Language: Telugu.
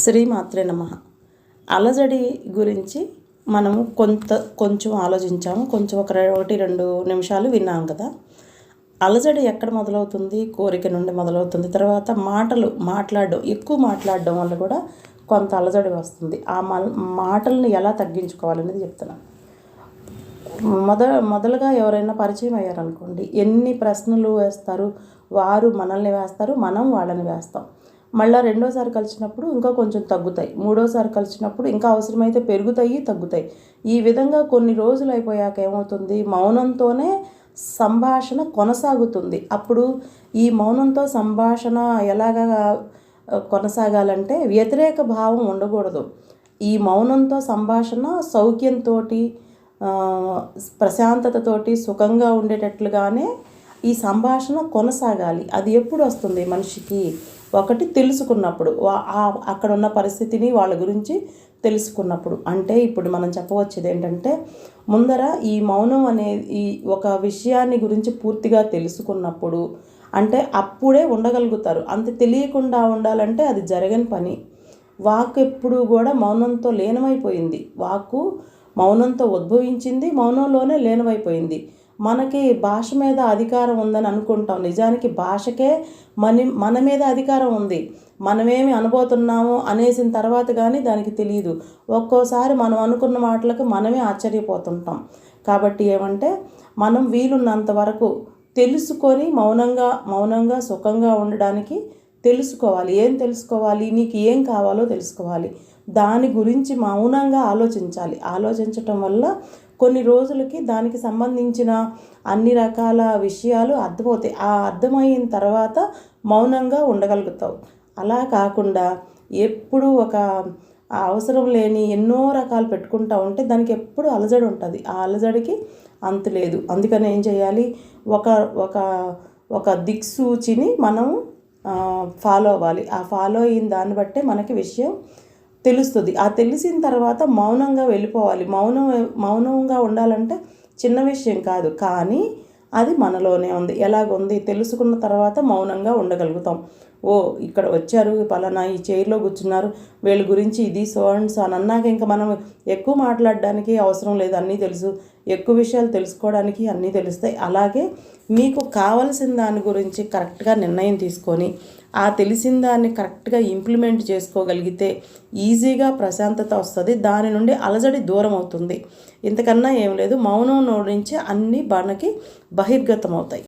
శ్రీమాత్రే నమః. అలజడి గురించి మనము కొంచెం ఆలోచించాము. కొంచెం ఒక 1-2 నిమిషాలు విన్నాం కదా. అలజడి ఎక్కడ మొదలవుతుంది? కోరిక నుండి మొదలవుతుంది. తర్వాత ఎక్కువ మాట్లాడడం వల్ల కూడా కొంత అలజడి వస్తుంది. ఆ మాటల్ని ఎలా తగ్గించుకోవాలనేది చెప్తున్నాను. మొదలుగా ఎవరైనా పరిచయం అయ్యారనుకోండి, ఎన్ని ప్రశ్నలు వేస్తారు, వారు మనల్ని వేస్తారు, మనం వాళ్ళని వేస్తాం. మళ్ళీ రెండోసారి కలిసినప్పుడు ఇంకా కొంచెం తగ్గుతాయి, మూడోసారి కలిసినప్పుడు ఇంకా అవసరమైతే పెరుగుతాయి, తగ్గుతాయి. ఈ విధంగా కొన్ని రోజులు అయిపోయాక ఏమవుతుంది, మౌనంతోనే సంభాషణ కొనసాగుతుంది. అప్పుడు ఈ మౌనంతో సంభాషణ ఎలాగా కొనసాగాలంటే వ్యతిరేక భావం ఉండకూడదు. ఈ మౌనంతో సంభాషణ సౌఖ్యంతో, ప్రశాంతతతోటి, సుఖంగా ఉండేటట్లుగానే ఈ సంభాషణ కొనసాగాలి. అది ఎప్పుడు వస్తుంది మనిషికి? ఒకటి తెలుసుకున్నప్పుడు, అక్కడ ఉన్న పరిస్థితిని వాళ్ళ గురించి తెలుసుకున్నప్పుడు. అంటే ఇప్పుడు మనం చెప్పవచ్చేది ఏంటంటే, ముందర ఈ మౌనం అనేది ఒక విషయాన్ని గురించి పూర్తిగా తెలుసుకున్నప్పుడు, అంటే అప్పుడే ఉండగలుగుతారు. అంత తెలియకుండా ఉండాలంటే అది జరగని పని. వాక్ ఎప్పుడు కూడా మౌనంతో లీనమైపోయింది. వాక్కు మౌనంతో ఉద్భవించింది, మౌనంలోనే లీనమైపోయింది. మనకి భాష మీద అధికారం ఉందని అనుకుంటాం. నిజానికి భాషకే మన మీద అధికారం ఉంది. మనమేమి అనబోతున్నాము అనేసిన తర్వాత కానీ దానికి తెలియదు. ఒక్కోసారి మనం అనుకున్న మాటలకు మనమే ఆశ్చర్యపోతుంటాం. కాబట్టి ఏమంటే, మనం వీలున్నంత వరకు తెలుసుకొని మౌనంగా సుఖంగా ఉండడానికి తెలుసుకోవాలి. ఏం తెలుసుకోవాలి? నీకు ఏం కావాలో తెలుసుకోవాలి. దాని గురించి మౌనంగా ఆలోచించాలి. ఆలోచించటం వల్ల కొన్ని రోజులకి దానికి సంబంధించిన అన్ని రకాల విషయాలు అర్థమవుతాయి. ఆ అర్థమైన తర్వాత మౌనంగా ఉండగలుగుతావు. అలా కాకుండా ఎప్పుడు ఒక అవసరం లేని ఎన్నో రకాలు పెట్టుకుంటూ ఉంటే దానికి ఎప్పుడు అలజడి ఉంటుంది. ఆ అలజడికి అంతు లేదు. అందుకని ఏం చేయాలి? ఒక దిక్సూచిని మనం ఫాలో అవ్వాలి. ఆ ఫాలో అయిన దాన్ని బట్టే మనకి విషయం తెలుస్తుంది. ఆ తెలిసిన తర్వాత మౌనంగా వెళ్ళిపోవాలి. మౌనంగా ఉండాలంటే చిన్న విషయం కాదు, కానీ అది మనలోనే ఉంది. ఎలాగుంది తెలుసుకున్న తర్వాత మౌనంగా ఉండగలుగుతాం. ఇక్కడ వచ్చారు, పలానా ఈ చైర్లో కూర్చున్నారు, వీళ్ళ గురించి ఇది సో అని అన్నాక ఇంకా మనం ఎక్కువ మాట్లాడడానికి అవసరం లేదు. అన్నీ తెలుసు. ఎక్కువ విషయాలు తెలుసుకోవడానికి అన్నీ తెలుస్తాయి. అలాగే మీకు కావలసిన దాని గురించి కరెక్ట్గా నిర్ణయం తీసుకొని ఆ తెలిసిన దాన్ని కరెక్ట్గా ఇంప్లిమెంట్ చేసుకోగలిగితే ఈజీగా ప్రశాంతత వస్తుంది. దాని నుండి అలజడి దూరం అవుతుంది. ఇంతకన్నా ఏం లేదు. మౌనం నుంచి అన్నీ మనకి బహిర్గతం అవుతాయి.